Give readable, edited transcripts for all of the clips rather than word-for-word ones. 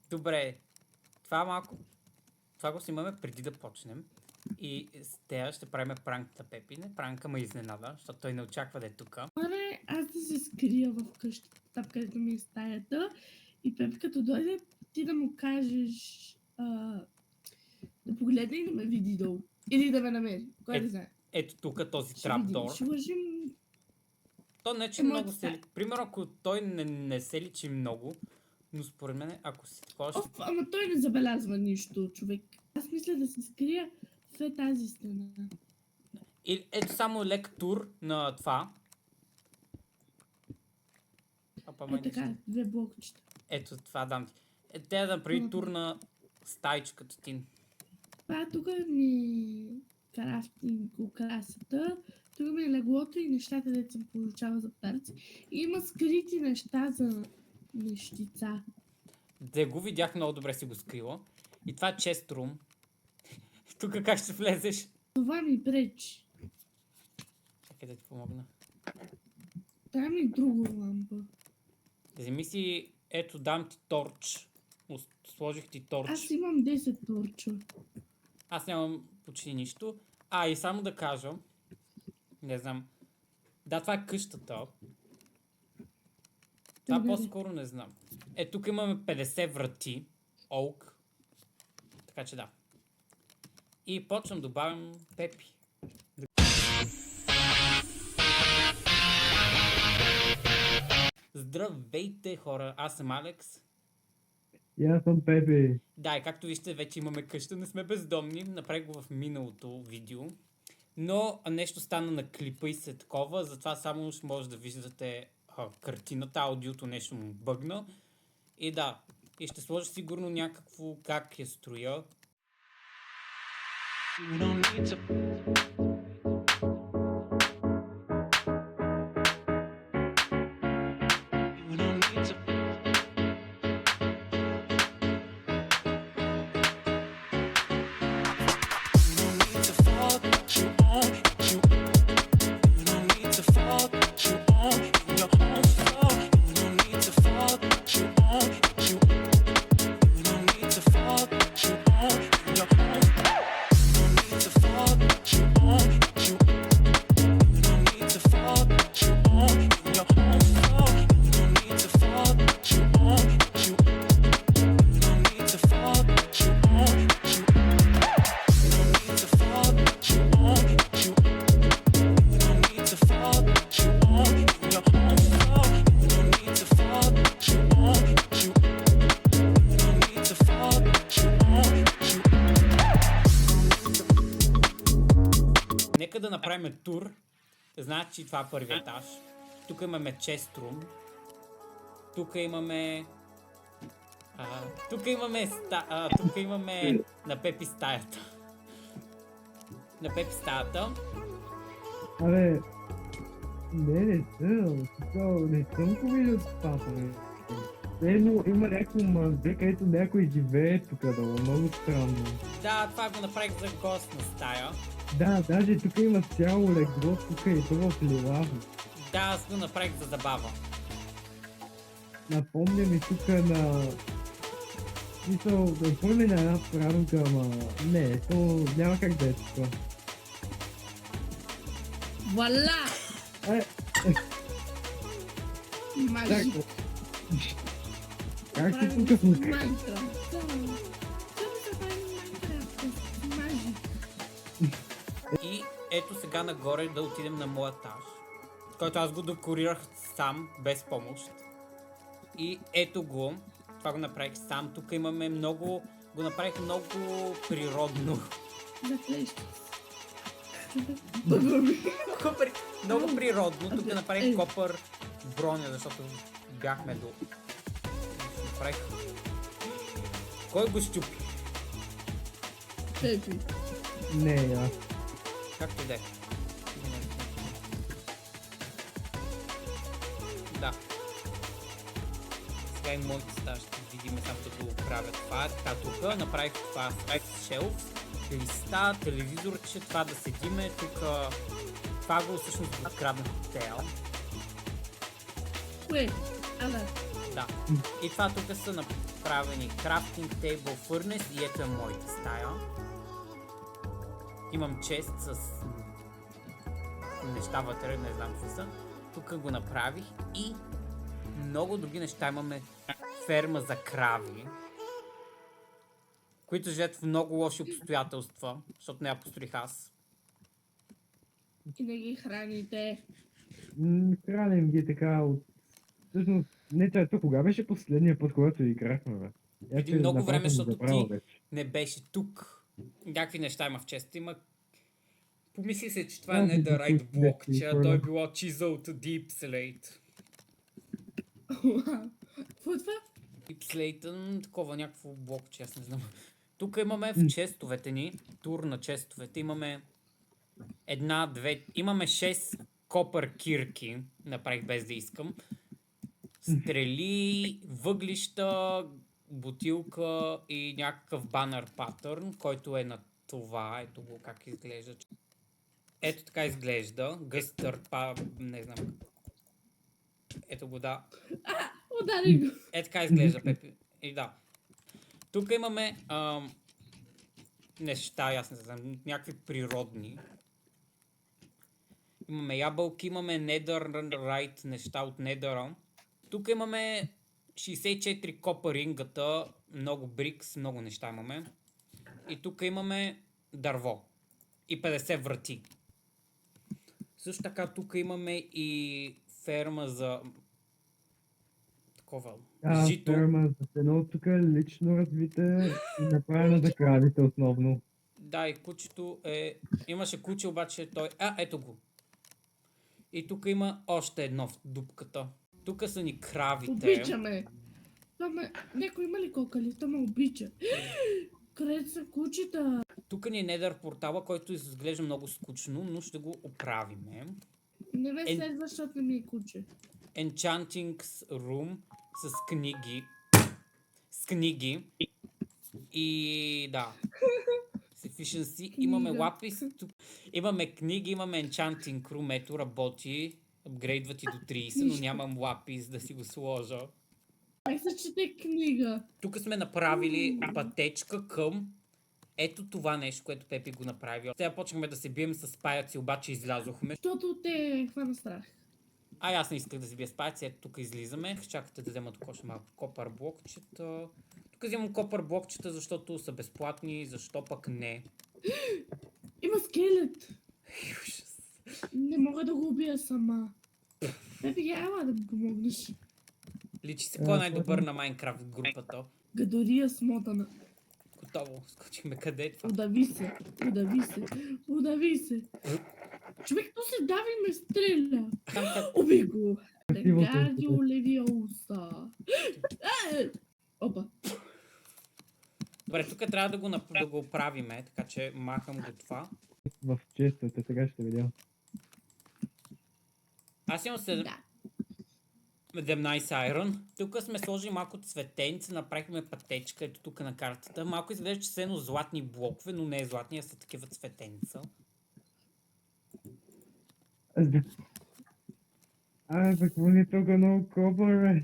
Добре, това малко... Това го снимаме преди да почнем. И с тея ще правим пранк на Пепи. Не пранка, ма изненада, защото той не очаква да е тук. Добре, аз да се скрия в къщата, там където ми е стаята. И Пепи като дойде, ти да му кажеш да погледне и да ме види долу. Или да ме намери. Кой да знае. Ето тук този Ще видим. трапдор. Ще лъжим. То не че моята много се стая. ли... Примерно, ако той не се личи много, но според мен, ако си такова ще... Ама той не забелязва нищо, човек. Аз мисля да се скрия в тази стена. И ето само лек тур на това. Е така, две блокчета. Ето това дам ти. Те да прави тур на стайчката ти. Това тук ми крафтинг украсата. Тук ми е леглото и нещата, дето съм получава за подаръци. И има скрити неща за нещица. Да го видях, много добре си го скрила. И това е чест рум. Тук как ще влезеш? Това ми пречи. Чакай да ти помогна. Трябва ми друга лампа. Вземи си, ето дам ти торч. Сложих ти торч. Аз имам 10 торча. Аз нямам почти нищо. И само да кажа. Не знам. Да, това е къщата. Това по-скоро не знам. Тук имаме 50 врати. Оук. Така че да. И почвам да добавям Пепи. Здравейте, хора! Аз съм Алекс. И аз съм Пепи. Да, и както вижте, вече имаме къща, не сме бездомни. Направих го в миналото видео. Но нещо стана на клипа и се такова, затова само ще може да виждате картината, аудиото нещо му бъгна. И да, и ще сложа сигурно някакво как я строя. Нека да направим тур. Значи това е първи етаж. Тук имаме чест рум. Тук имаме... тук имаме на Пепи стаята. На Пепи стаята. Абе, не съм го виждал това, бе. Има някакво мъзде, където някой живее тук долу, много странно. Да, това го направих за гостна стая. Да, даже тук има цяло легло, тук и това в лилаво. Да, аз го направих за забава. Напомня ми тук на... Напомня на една пранка, ама... Не, то няма как да е тук. Вуаля! Мажик. Как си Правим тук в Майнкрафт. Само се правим Майнкрафт. Мажик. И ето сега нагоре да отидем на моя етаж, който аз го декорирах сам, без помощ. И ето го, това го направих сам. Тук имаме много, го направих много природно. Да клещи. Много природно, тук направих копър броня, защото бяхме до... Направих... Кой го щупи? Пепи. Не, аз. Както и да е. Да. Сега и моите стая ще видим само да го правя това. Така тук направих това с шелф, листа, телевизорче, това да седиме. Тук това го всъщност го откраднах от тея. Кое? Да. Да. И това тук са на направени крафтинг тейбъл, фърнес и ето е моята стая. Имам чест с неща вътре, не знам какви са. Тук го направих и много други неща. Имаме ферма за крави, които живеят в много лоши обстоятелства, защото не я построих аз. И не ги храните. Храним ги така от... Всъщност, не чай, кога беше последния път, когато играхме, бе? Преди много време, защото ти не беше тук. Някакви неща има в честа. Има... Помисли се, че това е Netherite блокче, а той е било Chiseled Deep Slate. Какво е това? Deep Slate, такова някакво блокче, аз не знам. Тук имаме в честовете ни, тур на честовете, имаме една, две, имаме 6 копър кирки, направих без да искам. Стрели, въглища, бутилка и някакъв банър патърн, който е на това. Ето го как изглежда. Ето така изглежда. Гъстър, не знам. Ето го, да. Удари го. Ето така изглежда, Пепи. И да. Тук имаме неща, аз не знам, някакви природни. Имаме ябълки, имаме Netherite неща от Недъра. Тук имаме 64 копър ингата, много брикс, много неща имаме. И тук имаме дърво. И 50 врати. Също така тук имаме и ферма за такова жито. Ферма за сено тук е лично развита и направена за кравите основно. Да, и кучето е... Имаше куче, обаче той... Ето го. И тук има още едно в дупката. Тук са ни кравите. Обичаме. Някой има ли кокали? Това ме обича. Къде са кучета? Тук ни е Недър портала, който изглежда много скучно, но ще го оправиме. Не ме следва, защото не ми е куче. Enchanting Room с книги. С книги. И да. Sufficiency. Имаме лапис. Имаме книги, имаме Enchanting Room. Ето работи. Апгрейдват и до 30, но нямам лапис да си го сложа. Ай се чете книга. Тук сме направили пътечка към ето това нещо, което Пепи го направи. Сега почнахме да се бием с паяци, обаче излязохме. Защото те хвана страх. Аз не исках да се бия с паяци, ето тук излизаме. Чакайте да взема тук още малко копър блокчета. Тук вземам копър блокчета, защото са безплатни, защо пък не. Има скелет. Не мога да го убия сама. Пепи, ела да ми помогнеш. Личи се кой е най-добър на Майнкрафт групата. Гадория смотана. Готово, скочихме къде е това. Удави се, удави се, удави се. Човек, то се дави и ме стреля. Уби го. Гардио левиоса. Опа. Добре, тук трябва да го оправиме, така че махам го това. В честата, сега ще видя. Аз имам 17 iron. Тук сме сложили малко цветенца, направихме пътечка, ето тук на картата. Малко изглежда, че са едно златни блокове, но не е златни, а са такива цветенца. Какво ни тук много копър, бе?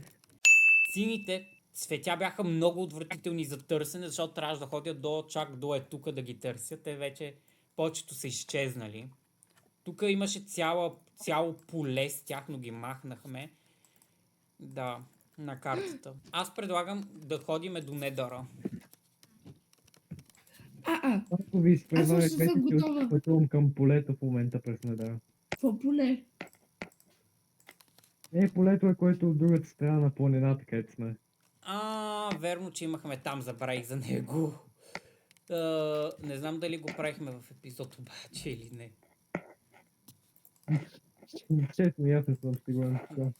Сините цветя бяха много отвратителни за търсене, защото трябваше да ходя чак до тук да ги търся. Те вече повечето са изчезнали. Тук имаше цяло поле с тях, но ги махнахме. Да, на картата. Аз предлагам да ходиме до Недъра. Ако ви изпреварих, Аз вече съм ще готова. пътувам към полето в момента през Недъра. Какво поле? Полето е, което от другата страна на планината, където сме. Верно, че имахме там, забравих за него. Не знам дали го правихме в епизод обаче или не. Честно, аз не съм сигурен.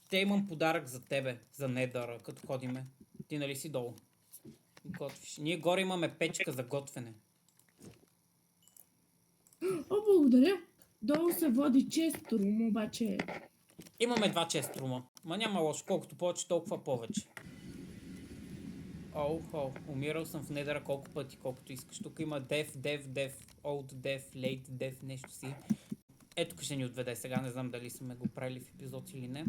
Те имам подарък за тебе, за Недъра, като ходиме. Ти нали си долу? Готвиш. Ние горе имаме печка за готвене. О, благодаря. Долу се води чест рум, обаче... Имаме 2 чест рума. Ма няма лошо, колкото повече, толкова повече. Умирал съм в Недъра колко пъти, колкото искаш. Тук има Dev, Old Dev, Late Dev, нещо си. Ето ще ни отведе сега, не знам дали сме го правили в епизод или не.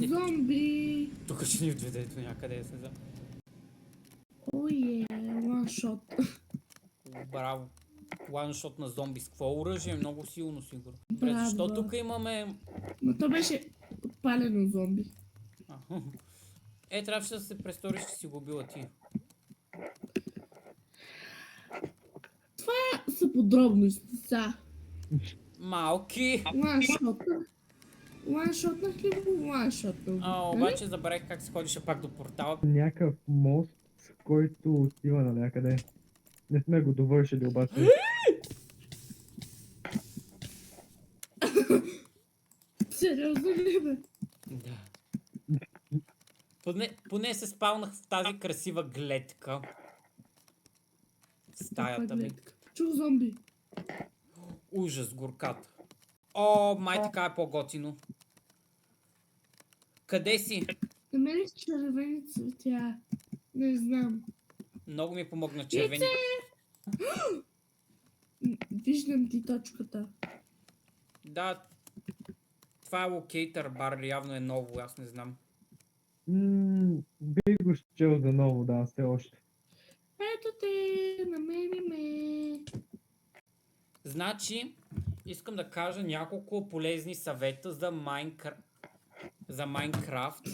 Зомби! Тук ще ни отведе до някъде, да се знам. Ое, one shot. Браво. One-shot на зомби с какво оръжие? Много силно, сигурно. Добре, Браво. защо тук имаме... Но то беше подпалено зомби. Аха. Трябваше да се престориш, че си го била ти. Са подробности са. Малки! One shot ли го? One shot. Обаче забравих как се ходише пак до портала. Някакъв мост, който отива на някъде. Не сме го довършили обаче. Сериозно ли бе? Да. Поне се спалнах в тази красива гледка. В стаята ми. Чух зомби. Ужас, горката. Май така е по-готино. Къде си? Намерих червени цветя. Не знам. Много ми помогна червени. Виждам ти точката. Да. Това е локейтър бар, явно е ново, аз не знам. Би го щел за ново, да, все още. Ето те, намери ме. Значи, искам да кажа няколко полезни съвета за Майнкрафт.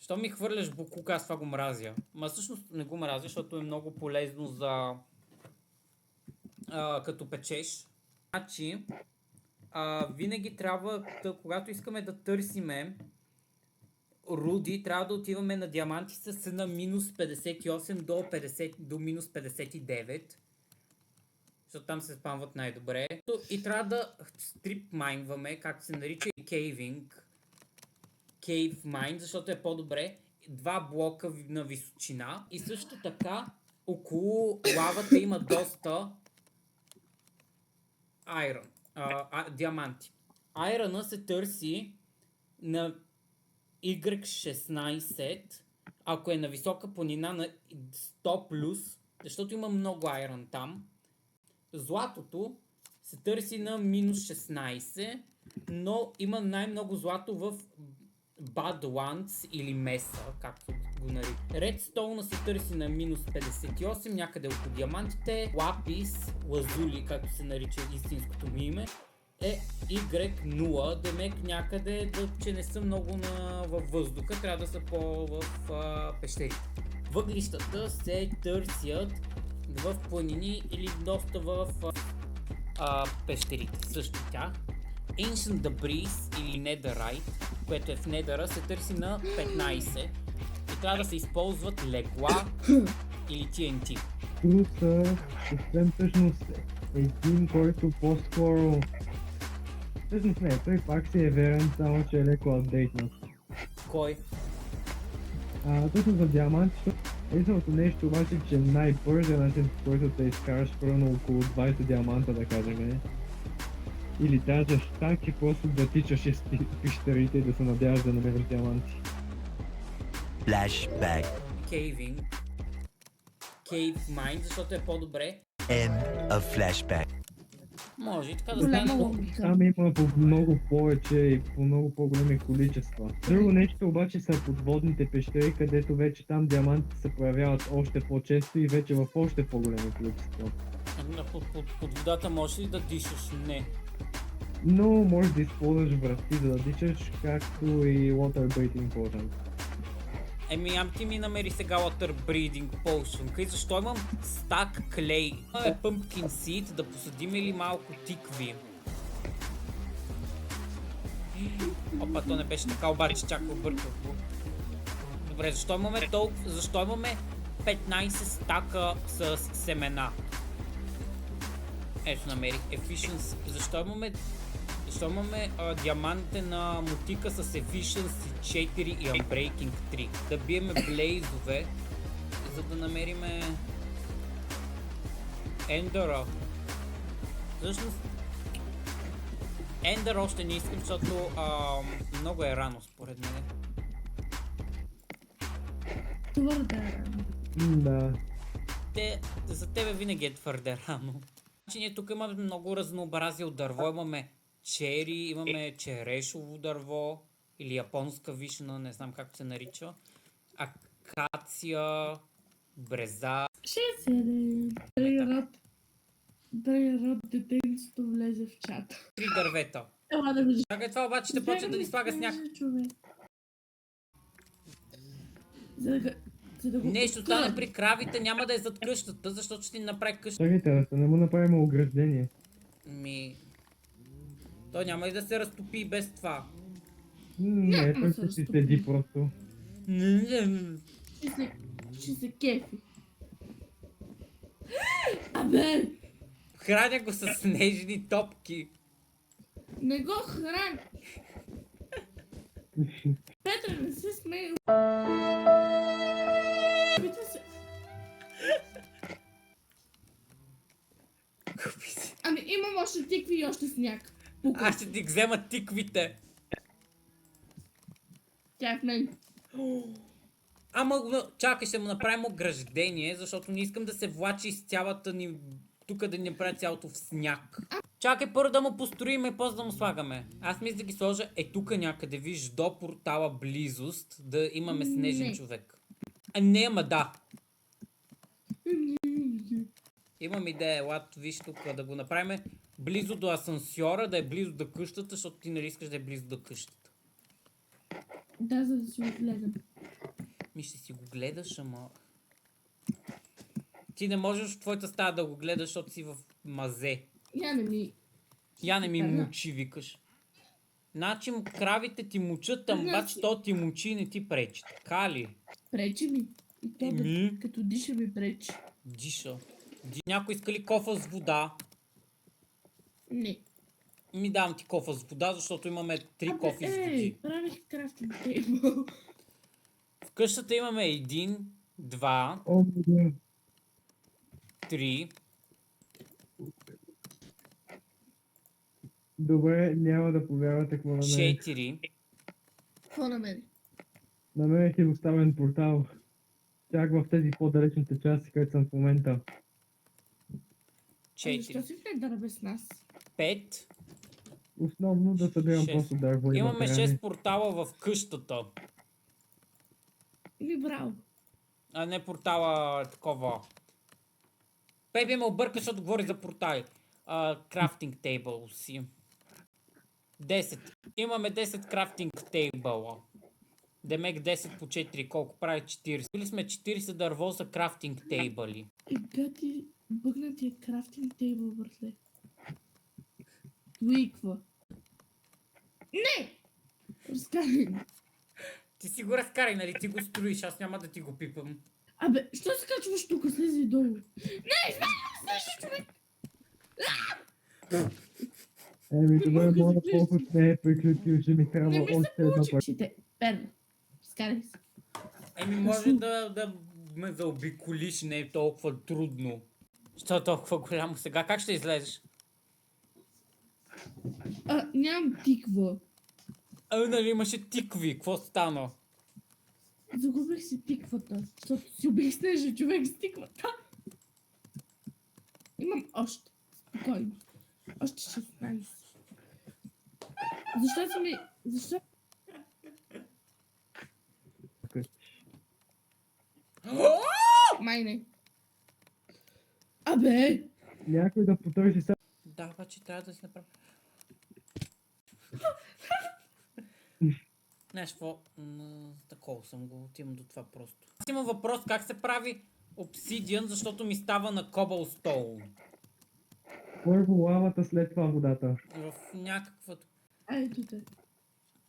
Що ми хвърляш буклука, аз това го мразя. Ма всъщност не го мразя, защото е много полезно за... като печеш. Значи, винаги трябва, когато искаме да търсиме руди, трябва да отиваме на диаманти с на минус 58 до минус 59. Защото там се спамват най-добре. И трябва да стрип майнваме, както се нарича и кейвинг. Кейв майн, защото е по-добре. 2 блока на височина. И също така, около лавата има доста диаманти. Айрона се търси на Y16, ако е на висока планина на 100+, защото има много айрон там. Златото се търси на минус 16, но има най-много злато в Badlands или Меса, както го нарича. Редстоуна се търси на минус 58, някъде около диамантите. Лапис, лазули, както се нарича истинското ми име, е Y0, демек някъде, че не са много във въздуха, трябва да са в пещери. Въглищата се търсят в планини или доста в пещерите. Също тях. Ancient Debris или Netherite, което е в Недъра, се търси на 15 и трябва да се използват легла или TNT. Тук са съвсем всъщност един, който по-скоро... Всъщност не, той пак си е верен, само че е леко апдейтнат. Кой? Точно за диамантите, единственото нещо обаче, че най-бързият начин, по който те изкараш примерно около 20 диаманта, да кажем, или даже штаки, просто да тичаш из пещерите и да се надяваш да намериш диаманти. Flashback. Caving. Cave Mine, защото е по-добре. End of flashback. Може и така да Голяма стане. логика. Там има по много повече и по много по-големи количества. Друго нещо обаче са подводните пещери, където вече там диамантите се появяват още по-често и вече в още по-големи количества. Под водата можеш ли да дишаш? Не. Но можеш да използваш врати, за да дичаш, както и Water Breathing Potion. Ти ми намери сега Water Breeding Potion. Къй защо имам стак клей? Имаме Pumpkin Seed, да посадим ли малко тикви? Опа, то не беше така, обаче чак обърках го. Добре, защо имаме 15 стака с семена? Ето намерих Efficiency. Защо имаме диамантите на мотика с Efficiency 4 и Unbreaking 3? Да биеме блейзове, за да намериме Ендъра. Всъщност Ендър още не искам, защото много е рано според мен. Твърде рано. Да. За тебе винаги е твърде рано. Значи ние тук имаме много разнообразие от дърво. Имаме чери, имаме черешово дърво, или японска вишна, не знам как се нарича. Акация, бреза. 6-7. Дай род детенцето влезе в чата. 3 дървета. Ела да видиш. Чакай, това обаче ще почне да ни слага сняг. Човек. За да го Нещо откроя. стане при кравите, няма да е зад къщата, защото ще ни направи къща. Чакайте, да не му направим ограждение. Той няма и да се разтопи и без това. Не, Няма той да ще се си разтопи. седи просто. Ще се кефи. Абе, Храня го с снежни топки. не го храни. Петър, не се смей. Пита се. Ами имам още тикви и още сняг. Пука. Аз ще ти взема тиквите. Тя е в мен. Ама чакай, ще му направим ограждение, защото не искам да се влачи с цялата ни... Тук да ни направи цялото в сняг. Чакай първо да му построим и после да му слагаме. Аз мисля да ги сложа тук някъде, виж, до портала близост, да имаме снежен Не. човек. Не, ама да. Имам идея, елат, виж тук да го направим близо до асансьора, да е близо до къщата, защото ти нали искаш да е близо до къщата. Да, за да си го гледам. Ми ще си го гледаш, ама... Ти не можеш в твоята стая да го гледаш, защото си в мазе. Я не ми... Я не ми Да. мучи, викаш. Значи кравите ти мучат, ама Значи- обаче то ти мучи и не ти пречи. Така ли? Пречи ми. И то Еми? като диша ми пречи. Диша. Някой иска ли кофа с вода? Не. Ми давам ти кофа с вода, защото имаме 3 кофи с Ей, води. правих крафтинг тейбъл. В къщата имаме 1, 2, О, да. 3. Добре, няма да повярвате какво на мен. 4. Какво на мен? На мен е оставен портал. Чак в тези по-далечните части, където съм в момента. Защо 4. си вледа без нас? 5. Основно да събирам Шест. просто дърво и Имаме материали. 6 портала в къщата. Ми браво. А не портала такова. Пепи ме обърка, защото говори за портали. Крафтинг тейбъл си. 10. Имаме 10 крафтинг тейбъла. Демек 10 по 4. Колко прави 40? Били сме 40 дърво за крафтинг тейбъли. И гати бъгнатия крафтинг тейбъл, братле. Уиква. Не! Разкарай ми. Ти си го разкарай, нали? Ти го строиш, аз няма да ти го пипам. Абе, що се качваш тук? Слези долу. Не, слези човек! Еми, добре, мога да моят влизам. фокус не е приключил, ще ми Не трябва ми се още едно получи. път. Ще те перна. Разкарай се. Еми, може да ме заобиколиш, не е толкова трудно. Що е толкова голямо сега? Как ще излезеш? Нямам тиква. Нали имаше тикви, какво стана? Загубих си тиквата, защото си убих снежен човек с тиквата. Имам още. Спокойно. Още 16. Защо си ми... Защо? Май не. Абе! Някой да потърси сега. Да, обаче трябва да си направя. Знаеш какво? Такова съм го, отивам до това просто. Аз имам въпрос как се прави обсидиан, защото ми става на cobblestone. Първо лавата, след това водата. В някаква... Ето те.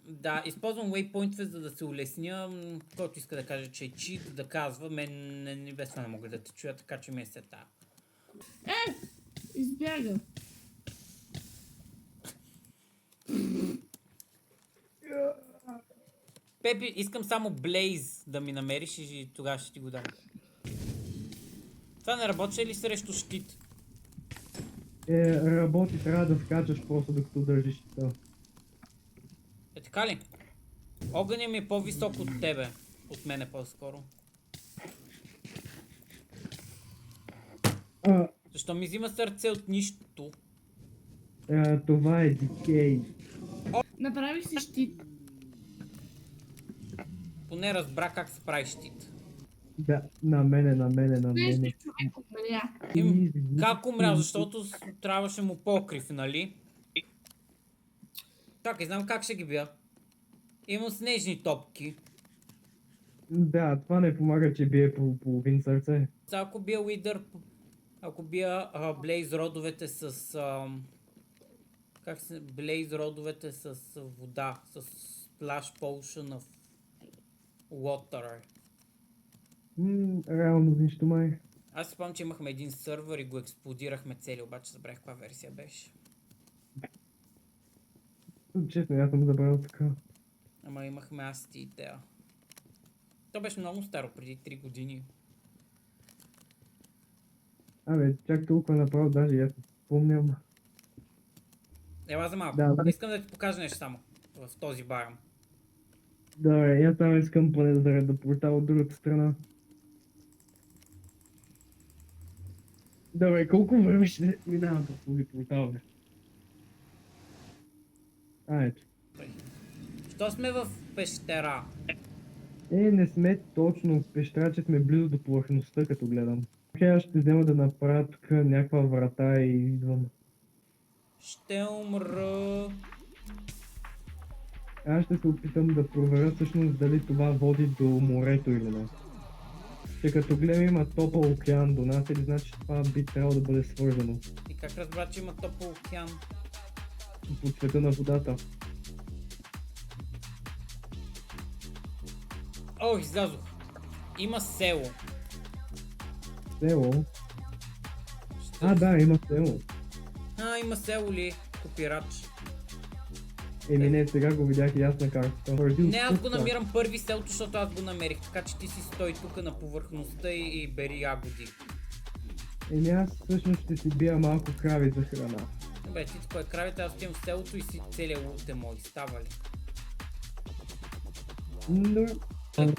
Да, използвам waypoint за да се улесня. Който иска да каже, че е чит, да казва. Мен не без това не мога да те чуя, така че ми е сета. Избяга. Пепи, искам само Blaze да ми намериш и тогава ще ти го дам. Това не работи ли срещу щит? Работи, трябва да скачаш просто докато държиш щита. Е така ли? Огъня ми е по-висок от тебе. От мене по-скоро. Защо ми взима сърце от нищото? Това е дикей. Направих си щит. Поне разбра как се прави щит. Да, на мене. Нещо човек умря. Как умря? Защото трябваше му покрив, нали? Так, знам как ще ги бия. Има снежни топки. Да, това не помага, че бие по половин сърце. Сега ако бия Уидър, ако бия Блейз родовете с... как се... Блейз родовете с вода, с Splash Potion of Water. Реално нищо май. Аз си спомням, че имахме един сървър и го експлодирахме цели, обаче забравих каква версия беше. Честно, аз съм забравил така. Ама имахме аз и идея. То беше много старо, преди 3 години. Абе, чак толкова направо, даже и аз не спомням. Ела за малко. Да. Искам да ти покажа нещо само в този байом. Добре, аз само искам поне да зареда портал от другата страна. Добре, колко време ще минава по този портал, бе? Ето. Що сме в пещера? Не сме точно в пещера, че сме близо до повърхността, като гледам. Окей, аз ще взема да направя тук някаква врата и идвам. Ще умра. Аз ще се опитам да проверя всъщност дали това води до морето или не. Че като гледам има топъл океан до нас, или значи това би трябвало да бъде свързано И как разбра, че има топъл океан? по цвета на водата. О, излязох. Има село. Село? Да, има село. Има село ли? Копирач. Не, сега го видях и аз на картата. Не, аз го намирам първи селото, защото аз го намерих. Така че ти си стой тук на повърхността и бери ягоди. Аз всъщност ще си бия малко крави за храна. Бе, ти кой е кравите, аз отивам в селото и си целият лут е мой. Става ли? Добре.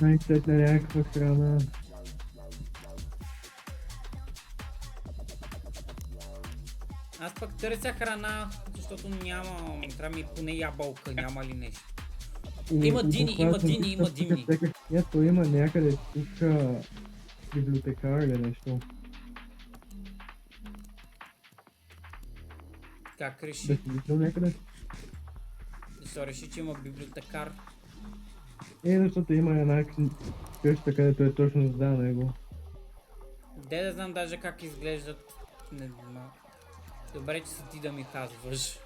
Най-сетне някаква храна. Аз пък търся храна, защото няма, трябва ми поне ябълка, няма ли нещо. Има дини, има дини. Ето има някъде тук библиотекар или нещо. Как Да реши? си виждал някъде? Защо реши, че има библиотекар? Защото има една къща, където е точно за него. Де да знам даже как изглеждат. Не знам. Добре, че си ти да ми казваш.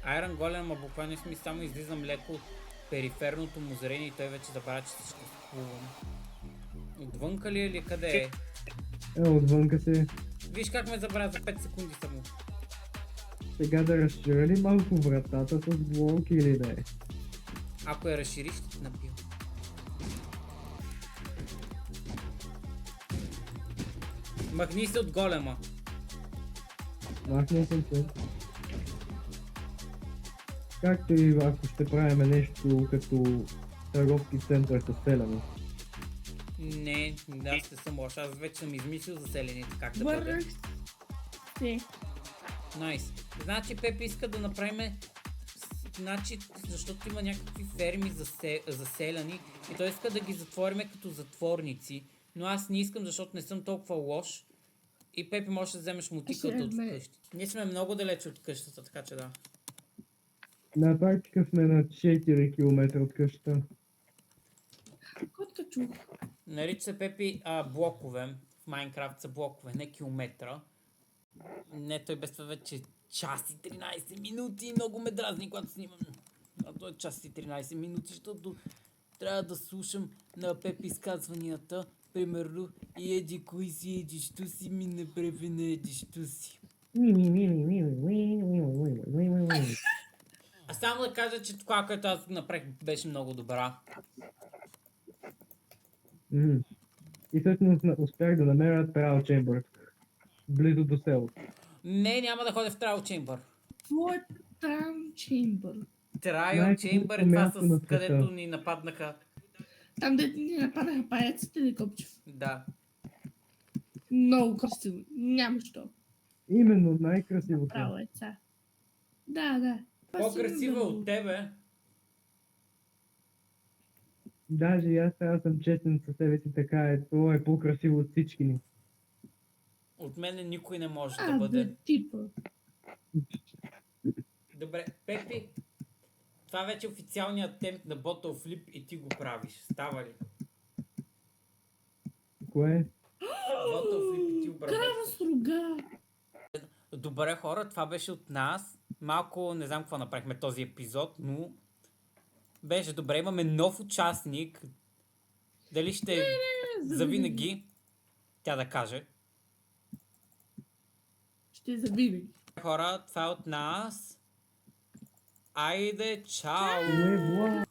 Айрон Голем, а буквално ми само излизам леко от периферното му зрение и той вече забравя, че съществувам. Отвънка ли е или къде е? Отвънка се. Виж как ме забравя за 5 секунди само. Сега да разширя ли малко вратата с блоки или не? Ако я разшириш, ще ти напия. Махни се от голема. Махнал съм се. Както и ако ще правим нещо като търговски център с селяни. Не, аз не съм лош. Аз вече съм измислил за селените как да бъде. Върнах се. Найс. Значи Пепи иска да направим, значи, защото има някакви ферми за селяни и той иска да ги затвориме като затворници, но аз не искам, защото не съм толкова лош и Пепи може да вземеш мотиката от вкъщи. Ние сме много далече от къщата, така че да. На практика сме на 4 км от къщата. Котка чух. Нарича се Пепи блокове. В Майнкрафт са блокове, не километра. Не, той без това вече час и 13 минути. Много ме дразни, когато снимам. А то е час и 13 минути, защото трябва да слушам на Пепи изказванията. Примерно, и еди кой си, еди що си ми направи на еди що си. А само да кажа, че това, което аз направих, беше много добра. И всъщност успях да намеря Trial Chamber близо до селото. Не, няма да ходя в Trial Chamber. Какво е Траун Чембър? Trial Chamber е това, с където ни нападнаха. Там дете ни нападаха паяците ли, Копчев? Да. Много красиво. Няма що. Именно най-красивото. Право е, ца. Да. По-красива от тебе. Даже и аз сега съм честен със себе си, така е. То е по-красиво от всички ни. От мене никой не може да бъде. бе, типа. Добре, Пепи, това вече е официалният темп на Bottle Flip и ти го правиш. Става ли? Кое? Bottle Flip и ти Крава обработваш. с рога. Добре, хора, това беше от нас. Малко не знам какво направихме този епизод, но беше добре. Имаме нов участник. Дали ще завинаги? Тя да каже. Ще завинаги. Хора, това е от нас. Айде, чао! Уебла!